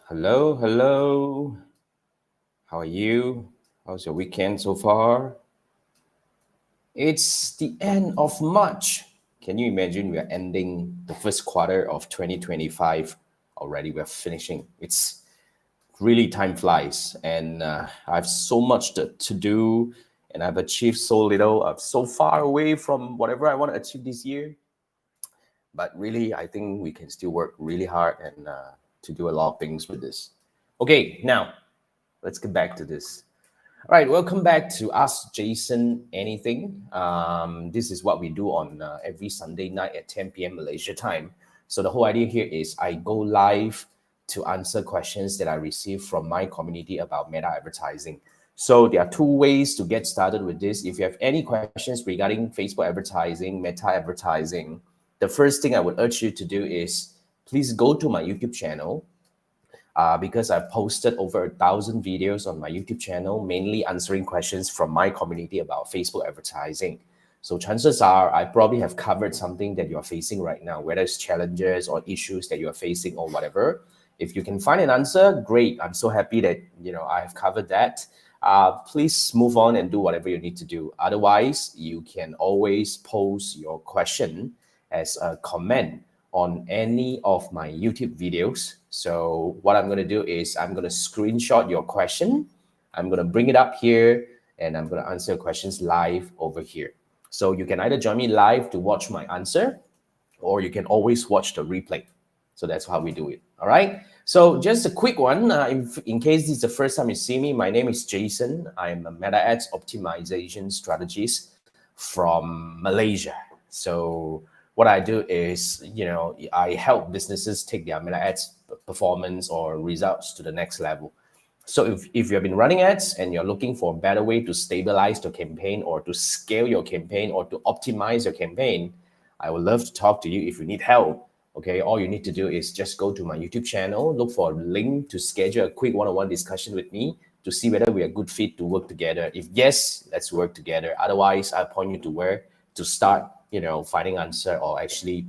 Hello, hello. How are you? How's your weekend so far? It's the end of March. Can you imagine we are ending the first quarter of 2025 already? We're finishing. It's really time flies, and I have so much to do, and I've achieved so little. I'm so far away from whatever I want to achieve this year. But really, I think we can still work really hard and to do a lot of things with this. Okay, now let's get back to this. All right, welcome back to Ask Jason Anything. This is what we do on every Sunday night at 10 p.m. Malaysia time. So the whole idea here is I go live to answer questions that I receive from my community about meta advertising. So there are two ways to get started with this. If you have any questions regarding Facebook advertising, meta advertising, the first thing I would urge you to do is please go to my YouTube channel because I've posted over 1,000 videos on my YouTube channel, mainly answering questions from my community about Facebook advertising. So chances are I probably have covered something that you're facing right now, whether it's challenges or issues that you're facing or whatever. If you can find an answer, great. I'm so happy that I have covered that. Please move on and do whatever you need to do. Otherwise, you can always post your question as a comment on any of my YouTube videos. So what I'm going to do is I'm going to screenshot your question. I'm going to bring it up here and I'm going to answer questions live over here. So you can either join me live to watch my answer or you can always watch the replay. So that's how we do it. All right. So just a quick one. In case this is the first time you see me, my name is Jason. I'm a Meta Ads optimization strategist from Malaysia. So what I do is, I help businesses take their Meta Ads performance or results to the next level. So if you have been running ads and you're looking for a better way to stabilize your campaign or to scale your campaign or to optimize your campaign, I would love to talk to you if you need help. Okay, all you need to do is just go to my YouTube channel, look for a link to schedule a quick one-on-one discussion with me to see whether we are a good fit to work together. If yes, let's work together. Otherwise, I point you to where to start, finding answer or actually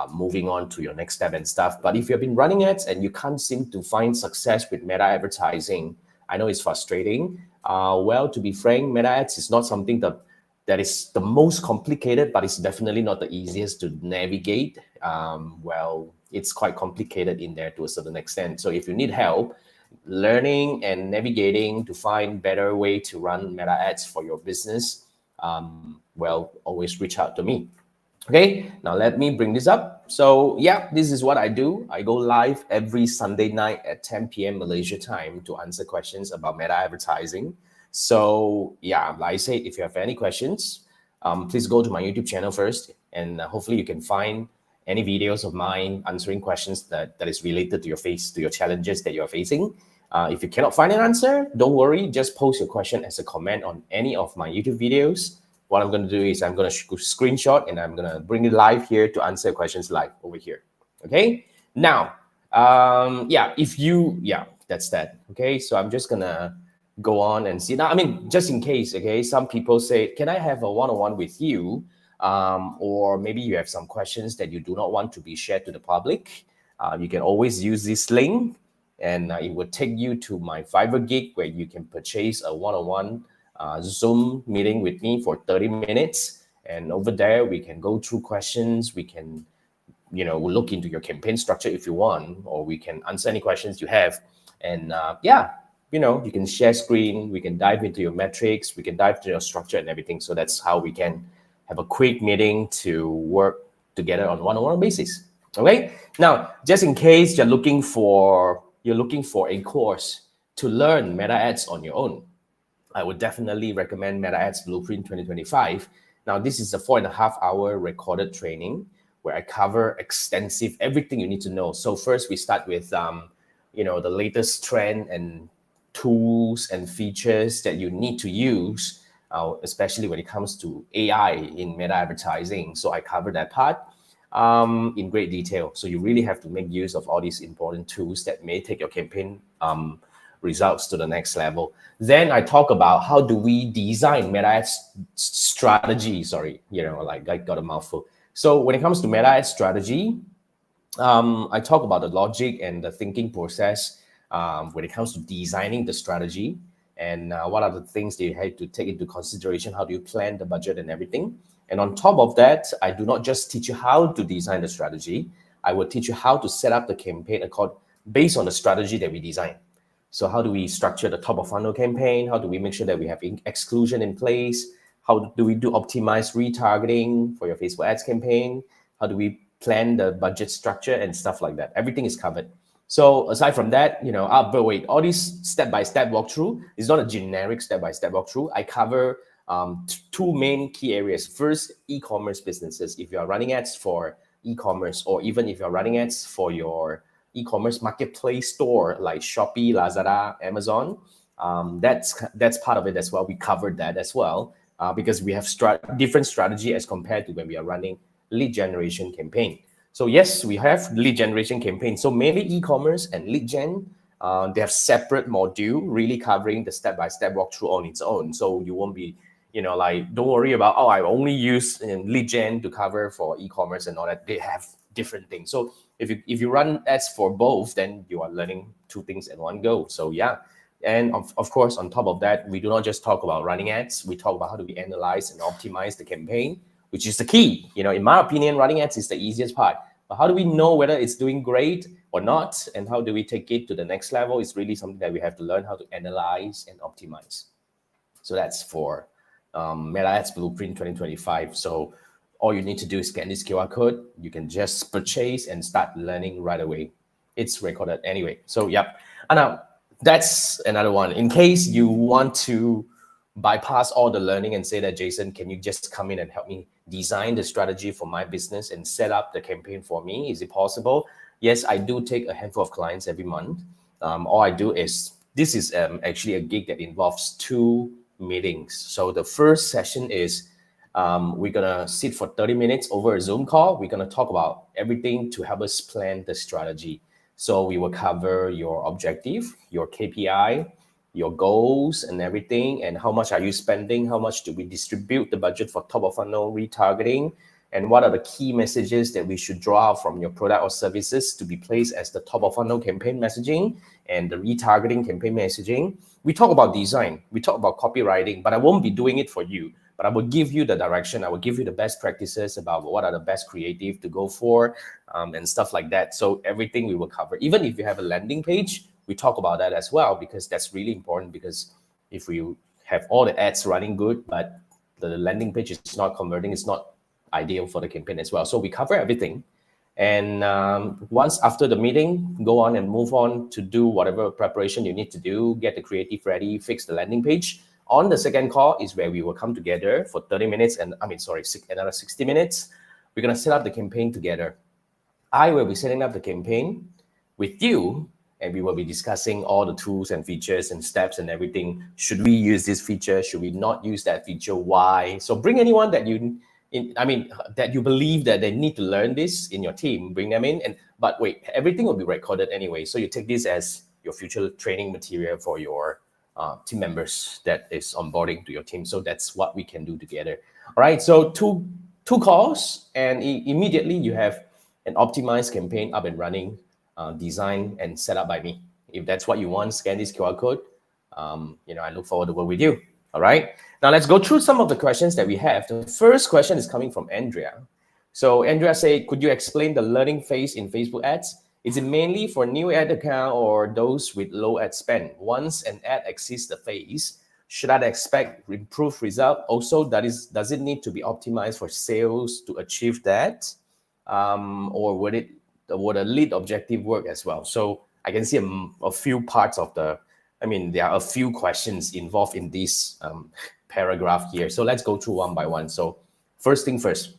moving on to your next step and stuff. But if you've been running ads and you can't seem to find success with meta advertising, I know it's frustrating. Well, to be frank, meta ads is not something that is the most complicated, but it's definitely not the easiest to navigate. Well, it's quite complicated in there to a certain extent. So if you need help learning and navigating to find better way to run meta ads for your business, well, always reach out to me. Okay, now let me bring this up. So yeah, this is what I do. I go live every Sunday night at 10 p.m. Malaysia time to answer questions about meta advertising. So yeah, like I said, if you have any questions, please go to my YouTube channel first, and hopefully you can find any videos of mine answering questions that is related to your challenges that you're facing. If you cannot find an answer, don't worry. Just post your question as a comment on any of my YouTube videos. What I'm going to do is I'm going to screenshot and I'm going to bring it live here to answer questions live over here. Okay. Now, that's that. Okay. So I'm just going to go on and see. Now, I mean, just in case, okay, some people say, can I have a one-on-one with you? Or maybe you have some questions that you do not want to be shared to the public. You can always use this link and it will take you to my Fiverr gig where you can purchase a one-on-one Zoom meeting with me for 30 minutes. And over there, we can go through questions. We can, look into your campaign structure if you want, or we can answer any questions you have. And you can share screen. We can dive into your metrics. We can dive into your structure and everything. So that's how we can have a quick meeting to work together on one-on-one basis. Okay. Now, just in case you're looking for a course to learn meta ads on your own, I would definitely recommend Meta Ads Blueprint 2025. Now, this is a 4.5-hour recorded training where I cover extensive everything you need to know. So first, we start with the latest trend and tools and features that you need to use, especially when it comes to AI in meta advertising. So I cover that part in great detail. So you really have to make use of all these important tools that may take your campaign results to the next level. Then I talk about how do we design meta ads strategy. Sorry, like I got a mouthful. So when it comes to meta ads strategy, I talk about the logic and the thinking process when it comes to designing the strategy, and what are the things that you have to take into consideration? How do you plan the budget and everything? And on top of that, I do not just teach you how to design the strategy. I will teach you how to set up the campaign based on the strategy that we design. So how do we structure the top of funnel campaign? How do we make sure that we have exclusion in place? How do we do optimized retargeting for your Facebook ads campaign? How do we plan the budget structure and stuff like that? Everything is covered. So aside from that, but wait, all these step-by-step walkthrough is not a generic step-by-step walkthrough. I cover two main key areas. First, e-commerce businesses. If you are running ads for e-commerce, or even if you're running ads for your e-commerce marketplace store like Shopee, Lazada, Amazon, that's part of it as well. We covered that as well because we have different strategy as compared to when we are running lead generation campaign. So yes, we have lead generation campaign. So mainly e-commerce and lead gen, they have separate module really covering the step-by-step walkthrough on its own. So you won't be, don't worry about, I only use lead gen to cover for e-commerce and all that. They have different things. So if you run ads for both, then you are learning two things in one go. So yeah. And of course, on top of that, we do not just talk about running ads. We talk about how do we analyze and optimize the campaign, which is the key. In my opinion, running ads is the easiest part. But how do we know whether it's doing great or not? And how do we take it to the next level? It's really something that we have to learn how to analyze and optimize. So that's for Meta Ads Blueprint 2025. So all you need to do is scan this QR code. You can just purchase and start learning right away. It's recorded anyway. So yep. And now that's another one. In case you want to bypass all the learning and say that, Jason, can you just come in and help me design the strategy for my business and set up the campaign for me? Is it possible? Yes, I do take a handful of clients every month. All I do is, this is actually a gig that involves 2 meetings. So the first session is we're gonna sit for 30 minutes over a Zoom call. We're gonna talk about everything to help us plan the strategy. So we will cover your objective, your KPI, your goals and everything, and how much are you spending, how much do we distribute the budget for top of funnel retargeting, and what are the key messages that we should draw out from your product or services to be placed as the top of funnel campaign messaging and the retargeting campaign messaging. We talk about design, we talk about copywriting, but I won't be doing it for you. But I will give you the direction. I will give you the best practices about what are the best creative to go for and stuff like that. So everything we will cover. Even if you have a landing page, we talk about that as well, because that's really important. Because if we have all the ads running good, but the landing page is not converting, it's not ideal for the campaign as well. So we cover everything. And once after the meeting, go on and move on to do whatever preparation you need to do, get the creative ready, fix the landing page. On the second call is where we will come together for 30 minutes and another 60 minutes. We're going to set up the campaign together. I will be setting up the campaign with you, and we will be discussing all the tools and features and steps and everything. Should we use this feature? Should we not use that feature? Why? So bring anyone that that you believe that they need to learn this in your team, bring them in. But wait, everything will be recorded anyway. So you take this as your future training material for your team members that is onboarding to your team. So that's what we can do together. All right, so two calls, and immediately you have an optimized campaign up and running, designed and set up by me. If that's what you want, scan this QR code. I look forward to work with you. All right, now let's go through some of the questions that we have. The first question is coming from Andrea. So Andrea said, could you explain the learning phase in Facebook ads? Is it mainly for new ad account or those with low ad spend? Once an ad exceeds the phase, should I expect improved result? Also, does it need to be optimized for sales to achieve that? Or would a lead objective work as well? So I can see a few parts of there are a few questions involved in this paragraph here. So let's go through one by one. So first thing first,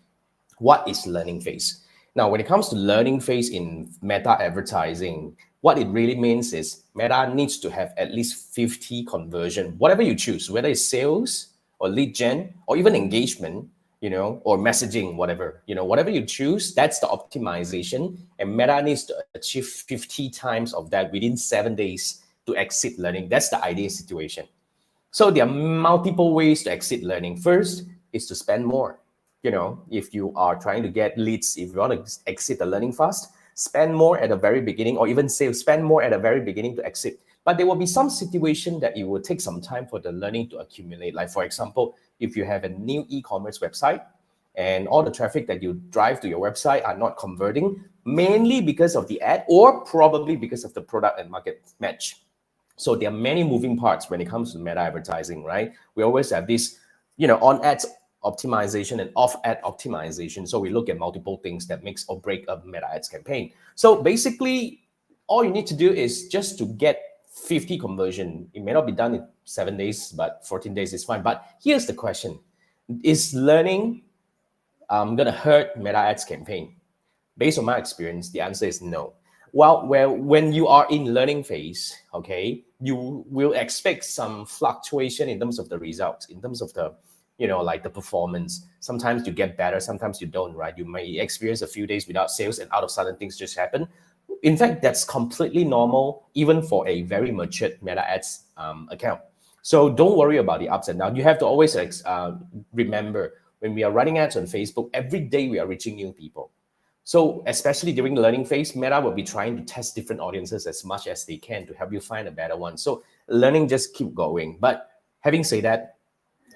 what is learning phase? Now, when it comes to learning phase in Meta advertising, what it really means is Meta needs to have at least 50 conversion, whatever you choose, whether it's sales or lead gen or even engagement, or messaging, whatever you choose, that's the optimization. And Meta needs to achieve 50 times of that within 7 days to exit learning. That's the ideal situation. So there are multiple ways to exit learning. First is to spend more. If you are trying to get leads, if you want to exit the learning fast, spend more at the very beginning, or even say spend more at the very beginning to exit. But there will be some situation that it will take some time for the learning to accumulate. Like for example, if you have a new e-commerce website and all the traffic that you drive to your website are not converting, mainly because of the ad or probably because of the product and market match. So there are many moving parts when it comes to meta advertising, right? We always have this, on ads optimization and off ad optimization. So we look at multiple things that makes or break a meta ads campaign. So basically, all you need to do is just to get 50 conversion. It may not be done in 7 days, but 14 days is fine. But here's the question. Is learning going to hurt meta ads campaign? Based on my experience, the answer is no. Well, when you are in learning phase, okay, you will expect some fluctuation in terms of the results, in terms of the, like the performance. Sometimes you get better, sometimes you don't, right? You may experience a few days without sales and out of sudden things just happen. In fact, that's completely normal, even for a very matured meta ads account. So don't worry about the ups and downs. You have to always remember, when we are running ads on Facebook, every day we are reaching new people. So especially during the learning phase, Meta will be trying to test different audiences as much as they can to help you find a better one. So learning just keep going. But having said that,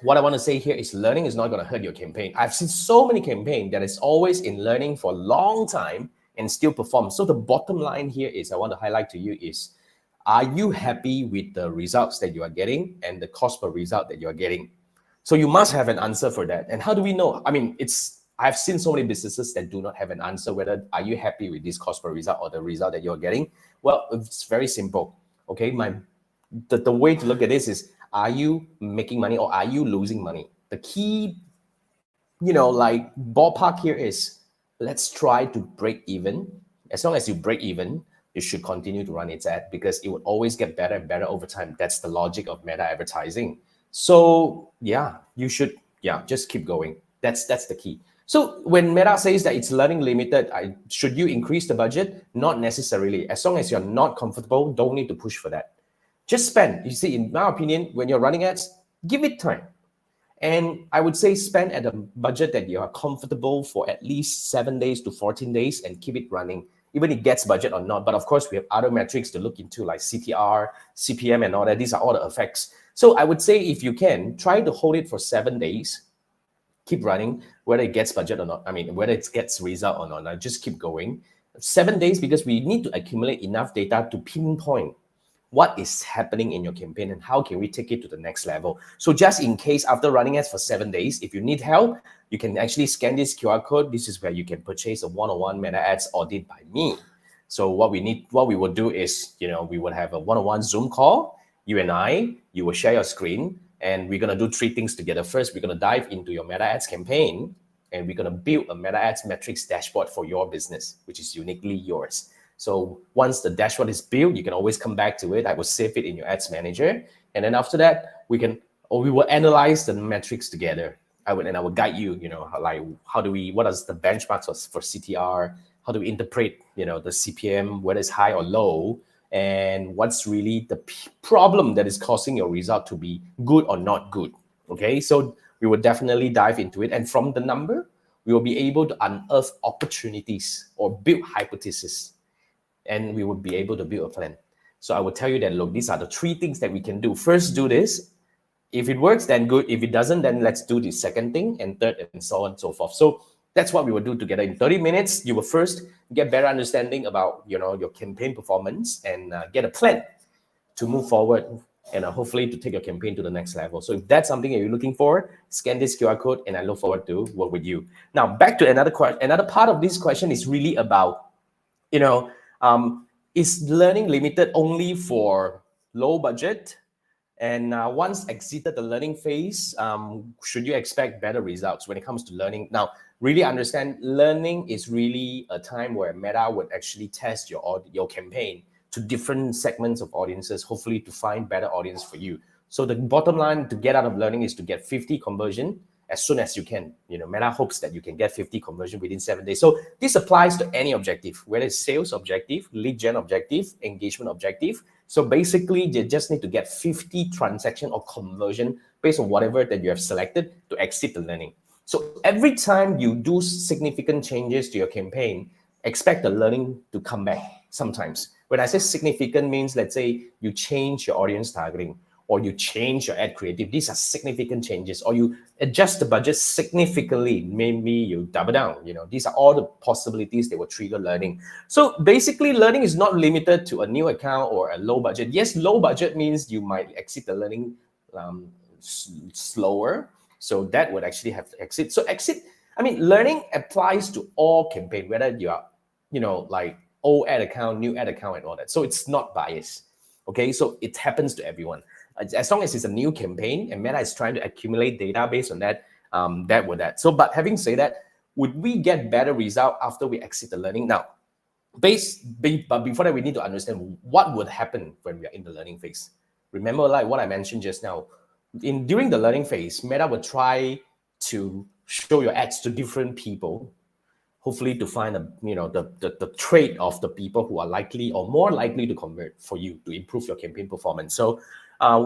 what I want to say here is learning is not going to hurt your campaign. I've seen so many campaigns that is always in learning for a long time and still perform. So the bottom line here is I want to highlight to you is, are you happy with the results that you are getting and the cost per result that you are getting? So you must have an answer for that. And how do we know? I mean, I've seen so many businesses that do not have an answer whether are you happy with this cost per result or the result that you're getting. Well, it's very simple. Okay, the way to look at this is, are you making money or are you losing money? The key, like ballpark here is, let's try to break even. As long as you break even, you should continue to run its ad because it will always get better and better over time. That's the logic of meta advertising. So yeah, you should, just keep going. That's the key. So when Meta says that it's learning limited, should you increase the budget? Not necessarily. As long as you're not comfortable, don't need to push for that. Just spend. You see, in my opinion, when you're running ads, give it time. And I would say spend at a budget that you are comfortable for at least 7 days to 14 days and keep it running, even if it gets budget or not. But of course, we have other metrics to look into like CTR, CPM and all that. These are all the effects. So I would say if you can, try to hold it for 7 days. Keep running, whether it gets budget or not. I mean, whether it gets result or not, just keep going. 7 days, because we need to accumulate enough data to pinpoint what is happening in your campaign and how can we take it to the next level. So just in case, after running ads for 7 days, if you need help, you can actually scan this QR code. This is where you can purchase a one-on-one meta ads audit by me. So what we will do is, we will have a one-on-one Zoom call. You and I, you will share your screen. And we're going to do 3 things together. First, we're going to dive into your meta ads campaign, and we're going to build a meta ads metrics dashboard for your business, which is uniquely yours. So once the dashboard is built, you can always come back to it. I will save it in your ads manager. And then after that, we will analyze the metrics together. I will guide you, like what is the benchmarks for CTR? How do we interpret, the CPM, whether it's high or low? And what's really the problem that is causing your result to be good or not good. Okay, so we will definitely dive into it. And from the number, we will be able to unearth opportunities or build hypotheses. And we will be able to build a plan. So I will tell you that, look, these are the 3 things that we can do. First, do this. If it works, then good. If it doesn't, then let's do the second thing and third and so on and so forth. So that's what we will do together. In 30 minutes, you will first get better understanding about, your campaign performance and get a plan to move forward and hopefully to take your campaign to the next level. So if that's something that you're looking for, scan this QR code and I look forward to work with you. Now, back to another question. Another part of this question is really about, is learning limited only for low budget? And once exited the learning phase, should you expect better results when it comes to learning? Now, really understand, learning is really a time where Meta would actually test your campaign to different segments of audiences, hopefully to find better audience for you. So the bottom line to get out of learning is to get 50 conversion as soon as you can. Meta hopes that you can get 50 conversion within 7 days. So this applies to any objective, whether it's sales objective, lead gen objective, engagement objective. So basically, you just need to get 50 transaction or conversion based on whatever that you have selected to exit the learning. So every time you do significant changes to your campaign, expect the learning to come back sometimes. When I say significant means, let's say you change your audience targeting, or you change your ad creative. These are significant changes, or you adjust the budget significantly. Maybe you double down. These are all the possibilities that will trigger learning. So basically, learning is not limited to a new account or a low budget. Yes, low budget means you might exit the learning slower. So that would actually have to exit. So learning applies to all campaign, whether you are, like old ad account, new ad account, and all that. So it's not biased. Okay, so it happens to everyone. As long as it's a new campaign and Meta is trying to accumulate data based on that, So, but having said that, would we get better result after we exit the learning? Now, but before that, we need to understand what would happen when we are in the learning phase. Remember, like what I mentioned just now, during the learning phase, Meta will try to show your ads to different people, hopefully to find the trait of the people who are likely or more likely to convert for you to improve your campaign performance. So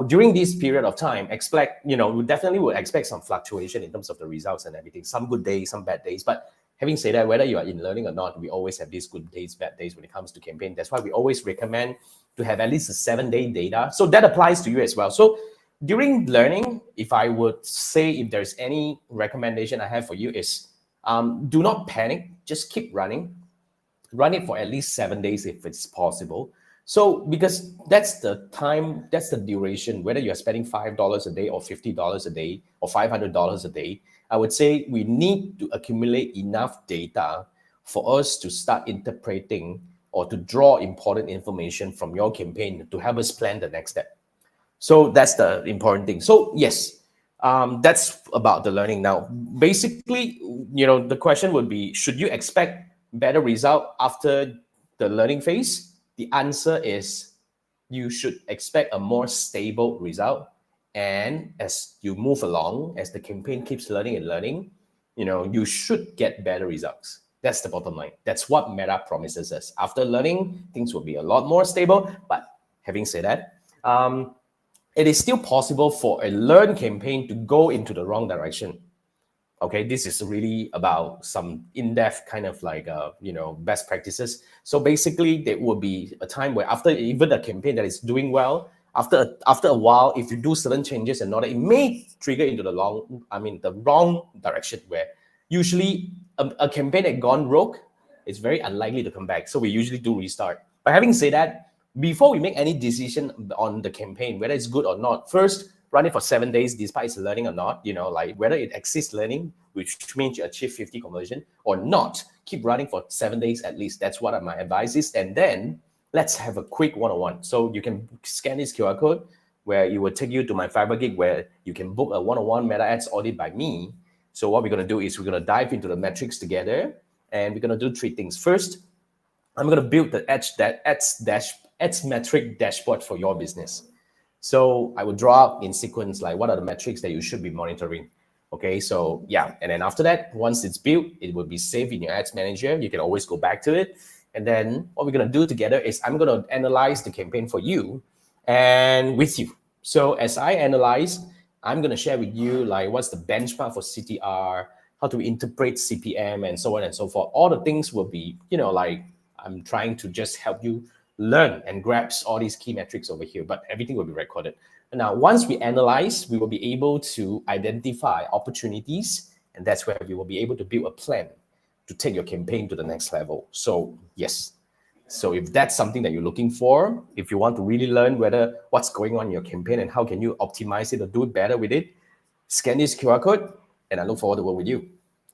during this period of time, we definitely would expect some fluctuation in terms of the results and everything. Some good days, some bad days. But having said that, whether you are in learning or not, we always have these good days, bad days when it comes to campaign. That's why we always recommend to have at least a 7-day data. So that applies to you as well. So during learning, if I would say if there's any recommendation I have for you is do not panic. Just keep running. Run it for at least 7 days if it's possible. So because that's the time, that's the duration, whether you're spending $5 a day or $50 a day or $500 a day, I would say we need to accumulate enough data for us to start interpreting or to draw important information from your campaign to help us plan the next step. So that's the important thing. So yes, that's about the learning. Now, basically, the question would be, should you expect better result after the learning phase? The answer is you should expect a more stable result. And as you move along, as the campaign keeps learning and learning, you should get better results. That's the bottom line. That's what Meta promises us. After learning, things will be a lot more stable. But having said that, it is still possible for a learn campaign to go into the wrong direction. Okay, this is really about some in-depth kind of like, best practices. So basically, there will be a time where after even a campaign that is doing well, after a while, if you do certain changes and all that, it may trigger into the wrong direction, where usually a campaign that gone rogue is very unlikely to come back. So we usually do restart. But having said that, before we make any decision on the campaign, whether it's good or not, first run it for 7 days, despite it's learning or not, like whether it exceeds learning, which means you achieve 50 conversion or not, keep running for 7 days at least. That's what my advice is. And then let's have a quick one-on-one. So you can scan this QR code where it will take you to my Fiverr gig where you can book a one-on-one Meta Ads audit by me. So what we're going to do is we're going to dive into the metrics together, and we're going to do 3 things. First, I'm going to build the ads metric dashboard for your business. So I will draw up in sequence, like what are the metrics that you should be monitoring. Okay, so yeah. And then after that, once it's built, it will be saved in your ads manager. You can always go back to it. And then what we're going to do together is I'm going to analyze the campaign for you and with you. So as I analyze, I'm going to share with you like what's the benchmark for CTR, how to interpret CPM, and so on and so forth. All the things will be, like I'm trying to just help you learn and grasp all these key metrics over here, but everything will be recorded. And now, once we analyze, we will be able to identify opportunities, and that's where we will be able to build a plan to take your campaign to the next level. So yes, so if that's something that you're looking for, if you want to really learn what's going on in your campaign and how can you optimize it or do it better with it, scan this QR code, and I look forward to work with you.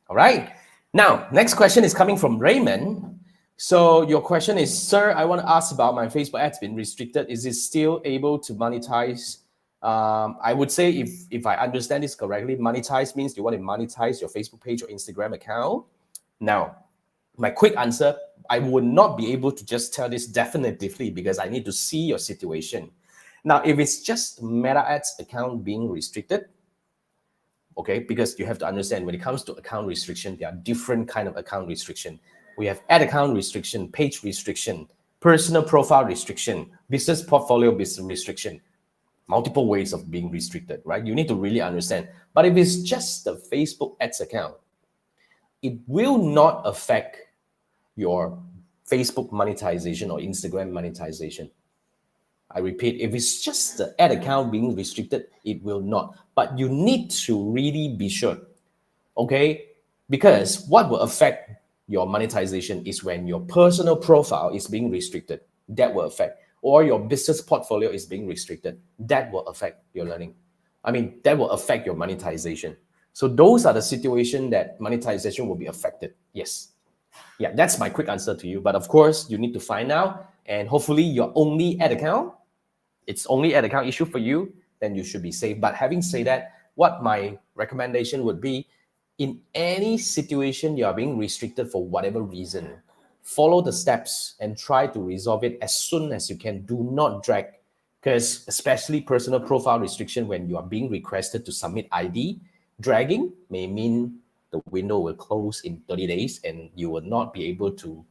All right. Now, next question is coming from Raymond. So your question is, sir, I want to ask about my Facebook ads been restricted. Is it still able to monetize? I would say if I understand this correctly, monetize means you want to monetize your Facebook page or Instagram account. Now, my quick answer, I would not be able to just tell this definitively because I need to see your situation. Now, if it's just Meta Ads account being restricted, okay, because you have to understand when it comes to account restriction, there are different kind of account restriction. We have ad account restriction, page restriction, personal profile restriction, business portfolio business restriction, multiple ways of being restricted, right? You need to really understand. But if it's just the Facebook ads account, it will not affect your Facebook monetization or Instagram monetization. I repeat, if it's just the ad account being restricted, it will not. But you need to really be sure, okay? Because what will affect your monetization is when your personal profile is being restricted. That will affect. Or your business portfolio is being restricted. That will affect your learning. That will affect your monetization. So those are the situations that monetization will be affected. Yes. Yeah, that's my quick answer to you. But of course, you need to find out. And hopefully your only ad account, it's only ad account issue for you, then you should be safe. But having said that, what my recommendation would be, in any situation you are being restricted for whatever reason, follow the steps and try to resolve it as soon as you can. Do not drag, because especially personal profile restriction, when you are being requested to submit ID, dragging may mean the window will close in 30 days and you will not be able to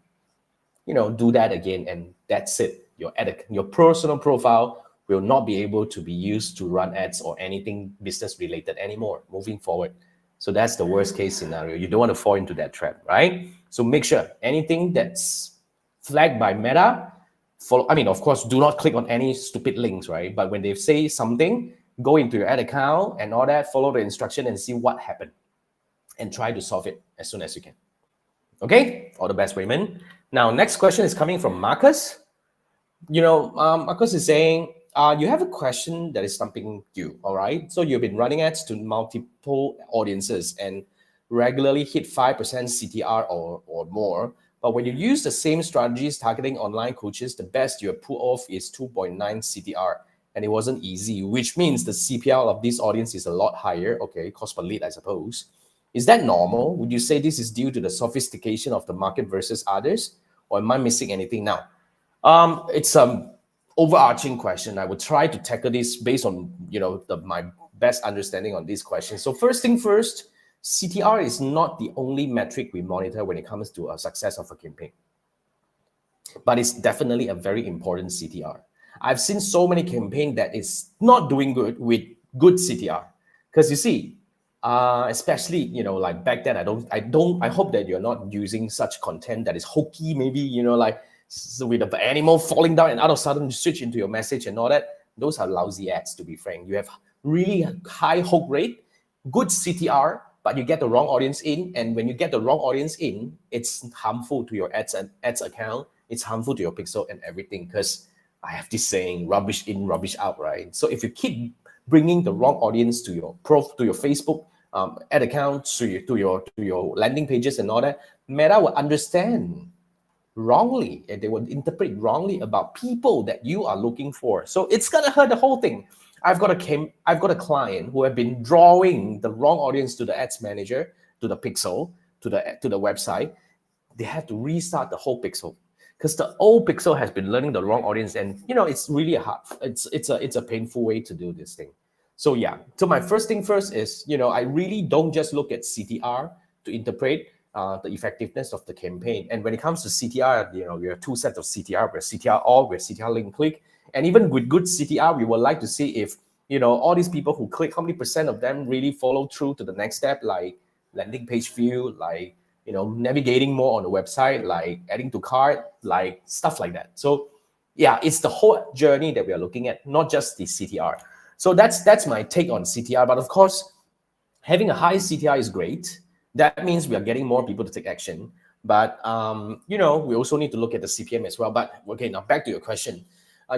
do that again, and that's it. Your personal profile will not be able to be used to run ads or anything business related anymore moving forward. So that's the worst case scenario. You don't want to fall into that trap, right? So make sure anything that's flagged by Meta, follow. Of course, do not click on any stupid links, right? But when they say something, go into your ad account and all that, follow the instruction and see what happened, and try to solve it as soon as you can. Okay, all the best, Raymond. Now, next question is coming from Marcus. Marcus is saying, you have a question that is stumping you, all right? So you've been running ads to multiple audiences and regularly hit 5% CTR or more. But when you use the same strategies targeting online coaches, the best you have pulled off is 2.9 CTR. And it wasn't easy, which means the CPL of this audience is a lot higher. Okay, cost per lead, I suppose. Is that normal? Would you say this is due to the sophistication of the market versus others? Or am I missing anything now? It's an overarching question. I would try to tackle this based on my best understanding on this question. So first thing first, CTR is not the only metric we monitor when it comes to a success of a campaign, but it's definitely a very important CTR. I've seen so many campaigns that is not doing good with good CTR, because you see, especially like back then, I hope that you're not using such content that is hokey, maybe like with the animal falling down and out of sudden you switch into your message and all that. Those are lousy ads, to be frank. You have really high hook rate, good CTR, but you get the wrong audience in, and when you get the wrong audience in, it's harmful to your ads account, it's harmful to your pixel and everything, because I have this saying, rubbish in, rubbish out, right? So if you keep bringing the wrong audience to your Facebook ad account, to your landing pages and all that, Meta will understand wrongly, and they will interpret wrongly about people that you are looking for. So it's gonna hurt the whole thing. I've got a client who have been drawing the wrong audience to the ads manager, to the pixel, to the website. They had to restart the whole pixel, because the old pixel has been learning the wrong audience, and it's really it's a painful way to do this thing. So yeah, so my first thing first is, I really don't just look at CTR to interpret the effectiveness of the campaign. And when it comes to CTR, we have two sets of CTR. We have CTR all, we have CTR link click. And even with good CTR, we would like to see if, all these people who click, how many percent of them really follow through to the next step, like landing page view, like, navigating more on the website, like adding to cart, like stuff like that. So yeah, it's the whole journey that we are looking at, not just the CTR. So that's my take on CTR. But of course, having a high CTR is great. That means we are getting more people to take action. But we also need to look at the CPM as well. But okay, now back to your question.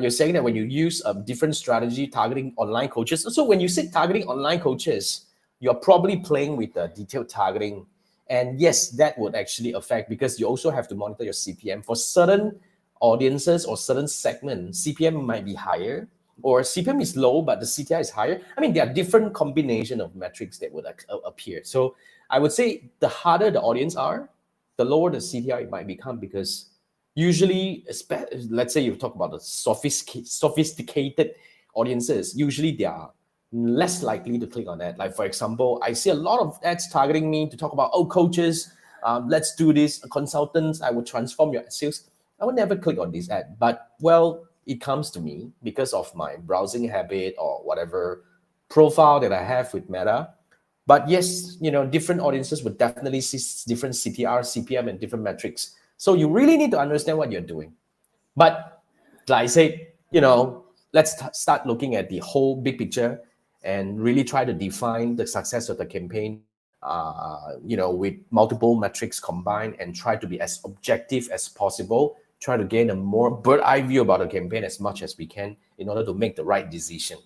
You're saying that when you use a different strategy targeting online coaches. So when you say targeting online coaches, you're probably playing with the detailed targeting. And yes, that would actually affect, because you also have to monitor your CPM. For certain audiences or certain segments, CPM might be higher, or CPM is low, but the CTR is higher. There are different combination of metrics that would appear. So I would say the harder the audience are, the lower the CTR it might become, because usually, let's say you talk about the sophisticated audiences, usually they are less likely to click on that. Like, for example, I see a lot of ads targeting me to talk about, coaches, let's do this, consultants, I will transform your sales. I would never click on this ad, but well, it comes to me because of my browsing habit or whatever profile that I have with Meta. But yes, different audiences would definitely see different CTR, CPM, and different metrics. So you really need to understand what you're doing. But like I said, let's start looking at the whole big picture and really try to define the success of the campaign, with multiple metrics combined, and try to be as objective as possible. Try to gain a more bird eye view about the campaign as much as we can in order to make the right decision.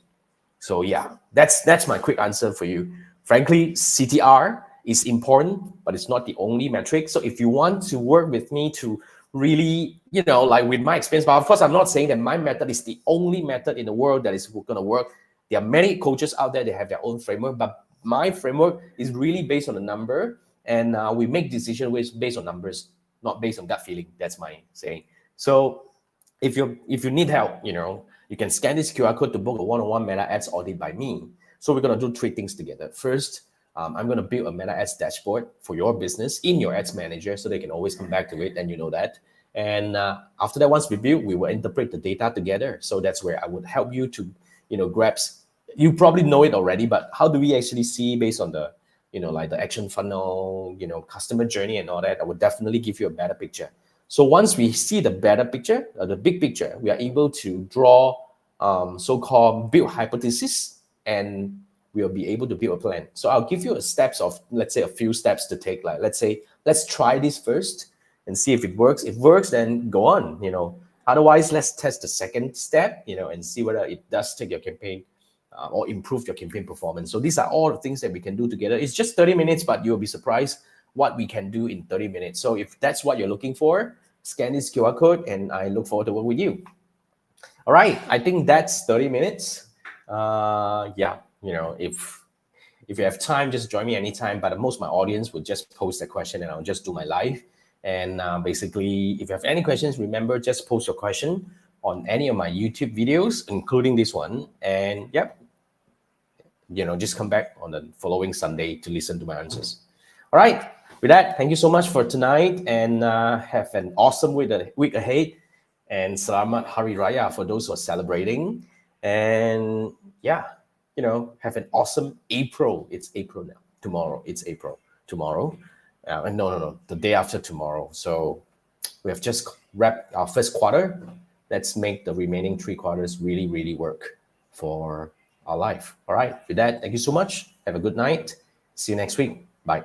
So yeah, that's my quick answer for you. Frankly, CTR is important, but it's not the only metric. So if you want to work with me to really, like with my experience, but of course, I'm not saying that my method is the only method in the world that is going to work. There are many coaches out there that have their own framework, but my framework is really based on the number, and we make decisions based on numbers, not based on gut feeling. That's my saying. So if you need help, you can scan this QR code to book a one-on-one Meta Ads audit by me. So we're going to do three things together. First, I'm going to build a Meta Ads dashboard for your business in your ads manager so they can always come back to it, and you know that. And after that, once we build, we will interpret the data together. So that's where I would help you to, grasp. You probably know it already, but how do we actually see based on the, like the action funnel, customer journey and all that? I would definitely give you a better picture. So once we see the better picture, the big picture, we are able to draw so-called build hypothesis, and we'll be able to build a plan. So I'll give you a few steps to take. Like, let's try this first and see if it works. If it works, then go on, Otherwise, let's test the second step, and see whether it does take your campaign or improve your campaign performance. So these are all the things that we can do together. It's just 30 minutes, but you'll be surprised what we can do in 30 minutes. So if that's what you're looking for, scan this QR code, and I look forward to work with you. All right, I think that's 30 minutes. If you have time, just join me anytime. But most of my audience will just post a question, and I'll just do my live. And basically, if you have any questions, remember, just post your question on any of my YouTube videos, including this one. And just come back on the following Sunday to listen to my answers. All right, with that, thank you so much for tonight, and have an awesome week ahead. And Selamat Hari Raya for those who are celebrating. And have an awesome April. It's April now. Tomorrow, it's April. Tomorrow. No. The day after tomorrow. So we have just wrapped our first quarter. Let's make the remaining 3 quarters really, really work for our life. All right. With that, thank you so much. Have a good night. See you next week. Bye.